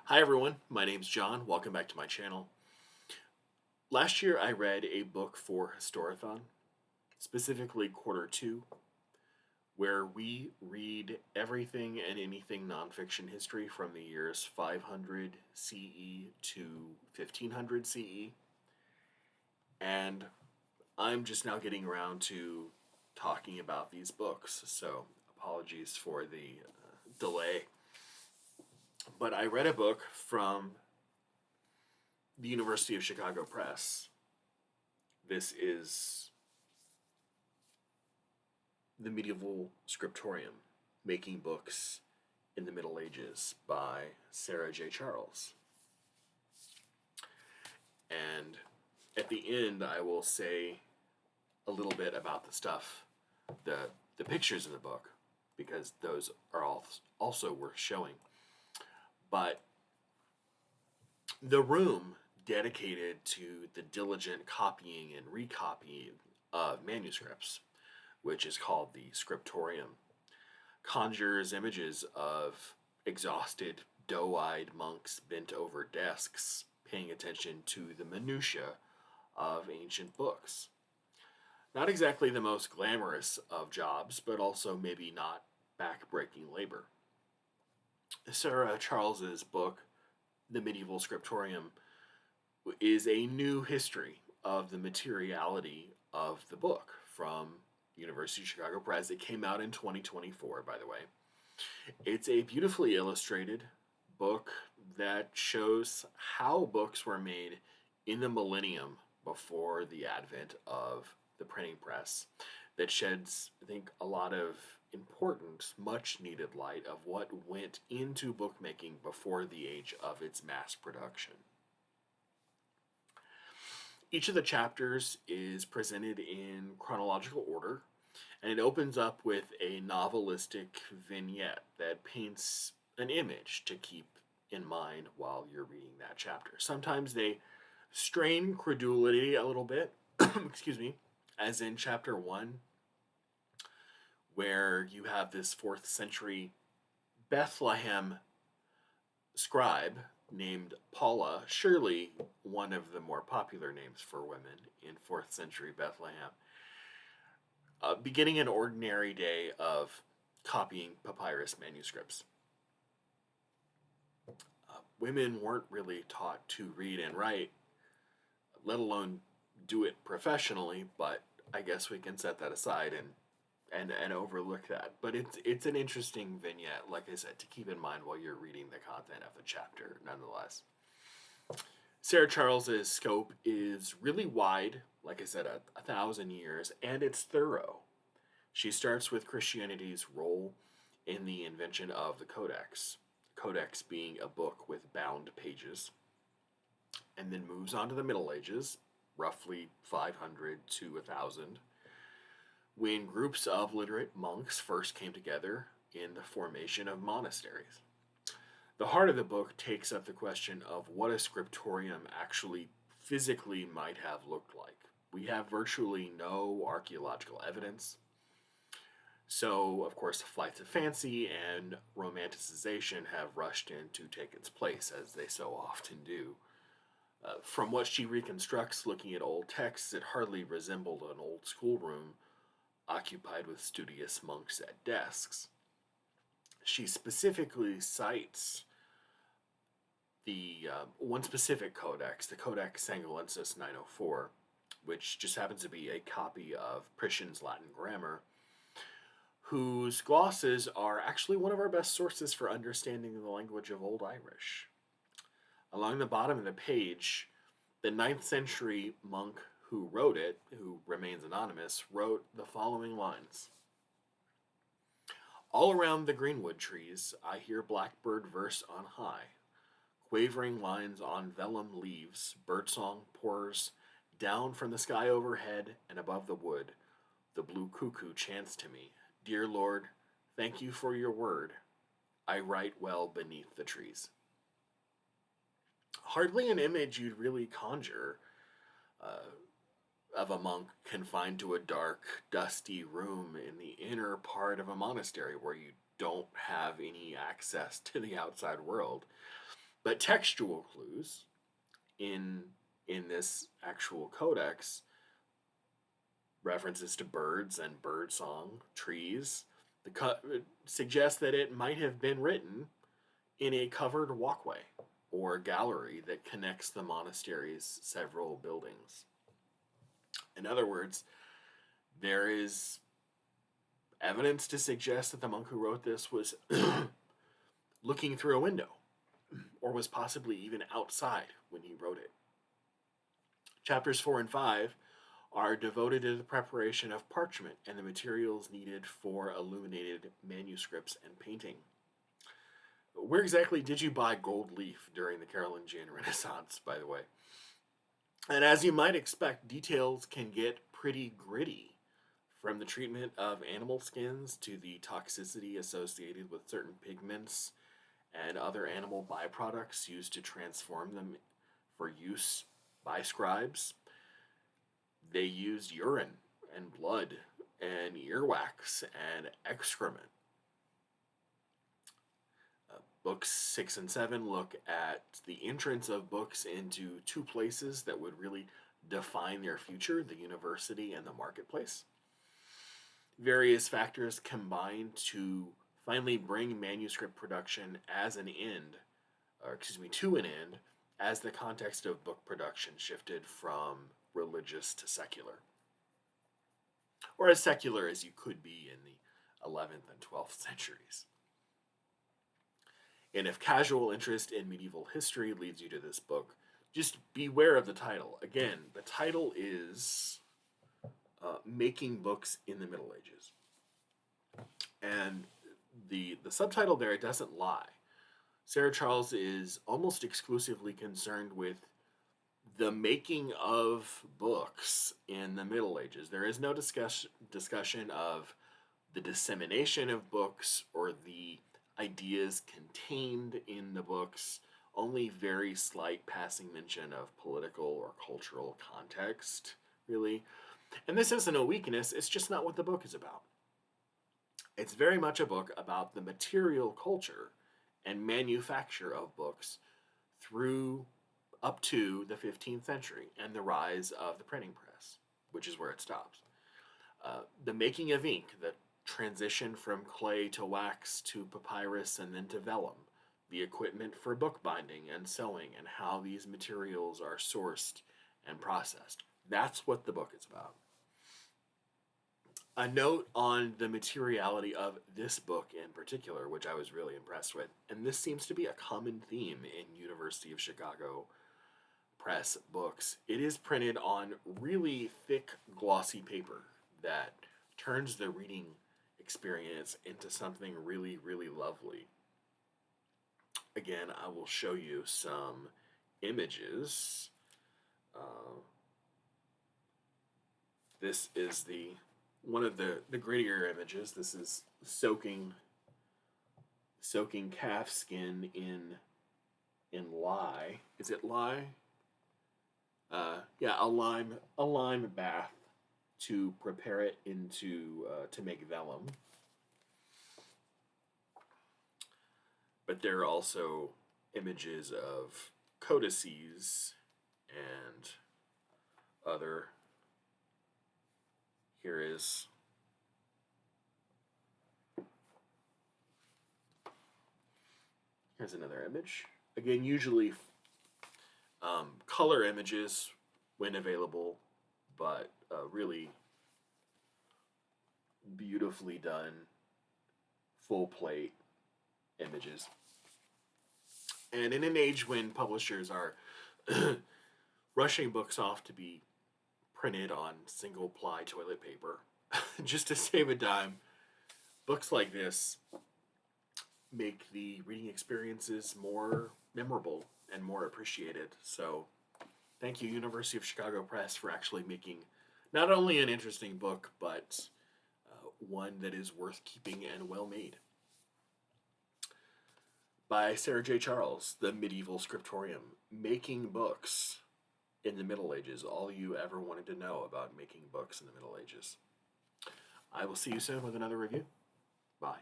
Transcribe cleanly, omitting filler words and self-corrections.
Hi everyone, my name's John. Welcome back to my channel. Last year I read a book for Historathon, specifically quarter two, where we read everything and anything nonfiction history from the years 500 CE to 1500 CE. And I'm just now getting around to talking about these books, so apologies for the delay. But I read a book from the University of Chicago Press. This is the medieval Scriptorium, Making Books in the Middle Ages by Sara J. Charles. And at the end, I will say a little bit about the stuff, the pictures in the book, because those are also worth showing. But the room dedicated to the diligent copying and recopying of manuscripts, which is called the Scriptorium, conjures images of exhausted, doe-eyed monks bent over desks, paying attention to the minutiae of ancient books. Not exactly the most glamorous of jobs, but also maybe not back-breaking labor. Sara Charles's book, The Medieval Scriptorium, is a new history of the materiality of the book from University of Chicago Press. It came out in 2024, by the way. It's a beautifully illustrated book that shows how books were made in the millennium before the advent of the printing press, that sheds, I think, a lot of important, much needed light of what went into bookmaking before the age of its mass production. Each of the chapters is presented in chronological order, and it opens up with a novelistic vignette that paints an image to keep in mind while you're reading that chapter. Sometimes they strain credulity a little bit, excuse me, as in chapter 1, where you have this 4th century Bethlehem scribe named Paula, surely one of the more popular names for women in 4th century Bethlehem, beginning an ordinary day of copying papyrus manuscripts. Women weren't really taught to read and write, let alone do it professionally, but I guess we can set that aside and overlook that. But it's an interesting vignette, like I said, to keep in mind while you're reading the content of the chapter, nonetheless. Sara Charles's scope is really wide, like I said, 1,000 years, and it's thorough. She starts with Christianity's role in the invention of the Codex, Codex being a book with bound pages, and then moves on to the Middle Ages, roughly 500 to 1,000, when groups of literate monks first came together in the formation of monasteries. The heart of the book takes up the question of what a scriptorium actually physically might have looked like. We have virtually no archaeological evidence. So, of course, flights of fancy and romanticization have rushed in to take its place, as they so often do. From what she reconstructs looking at old texts, it hardly resembled an old schoolroom occupied with studious monks at desks. She specifically cites the one specific codex, the Codex Sanguinensis 904, which just happens to be a copy of Priscian's Latin grammar, whose glosses are actually one of our best sources for understanding the language of Old Irish. Along the bottom of the page, the 9th century monk who wrote it, who remains anonymous, wrote the following lines. All around the greenwood trees I hear blackbird verse on high, quavering lines on vellum leaves, birdsong pours down from the sky overhead and above the wood. The blue cuckoo chants to me, Dear Lord, thank you for your word. I write well beneath the trees. Hardly an image you'd really conjure of a monk confined to a dark, dusty room in the inner part of a monastery where you don't have any access to the outside world. But textual clues in this actual codex, references to birds and bird song, trees, suggest that it might have been written in a covered walkway or gallery that connects the monastery's several buildings. In other words, there is evidence to suggest that the monk who wrote this was looking through a window, or was possibly even outside when he wrote it. Chapters 4 and 5 are devoted to the preparation of parchment and the materials needed for illuminated manuscripts and painting. Where exactly did you buy gold leaf during the Carolingian Renaissance, by the way? And as you might expect, details can get pretty gritty, from the treatment of animal skins to the toxicity associated with certain pigments and other animal byproducts used to transform them for use by scribes. They used urine and blood and earwax and excrement. Books 6 and 7 look at the entrance of books into two places that would really define their future: the university and the marketplace. Various factors combine to finally bring manuscript production as an end, to an end, as the context of book production shifted from religious to secular, or as secular as you could be in the 11th and 12th centuries. And if casual interest in medieval history leads you to this book, just beware of the title. Again, the title is Making Books in the Middle Ages. And the subtitle there, it doesn't lie. Sarah Charles is almost exclusively concerned with the making of books in the Middle Ages. There is no discussion of the dissemination of books or the ideas contained in the books, only very slight passing mention of political or cultural context, really. And this isn't a weakness, it's just not what the book is about. It's very much a book about the material culture and manufacture of books through up to the 15th century and the rise of the printing press, which is where it stops. The making of ink, the transition from clay to wax to papyrus and then to vellum, the equipment for bookbinding and sewing, and how these materials are sourced and processed. That's what the book is about. A note on the materiality of this book in particular, which I was really impressed with, and this seems to be a common theme in University of Chicago Press books. It is printed on really thick, glossy paper that turns the reading experience into something really, really lovely. Again, I will show you some images. This is one of the grittier images. This is soaking calf skin in lye. Is it lye? Yeah, a lime bath to prepare it into to make vellum. But there are also images of codices and other. Here's another image. Again, usually color images when available, but really beautifully done full plate images. And in an age when publishers are rushing books off to be printed on single ply toilet paper just to save a dime, books like this make the reading experiences more memorable and more appreciated. So thank you, University of Chicago Press, for actually making not only an interesting book, but one that is worth keeping and well made. By Sarah J. Charles, The Medieval Scriptorium, Making Books in the Middle Ages, all you ever wanted to know about making books in the Middle Ages. I will see you soon with another review. Bye.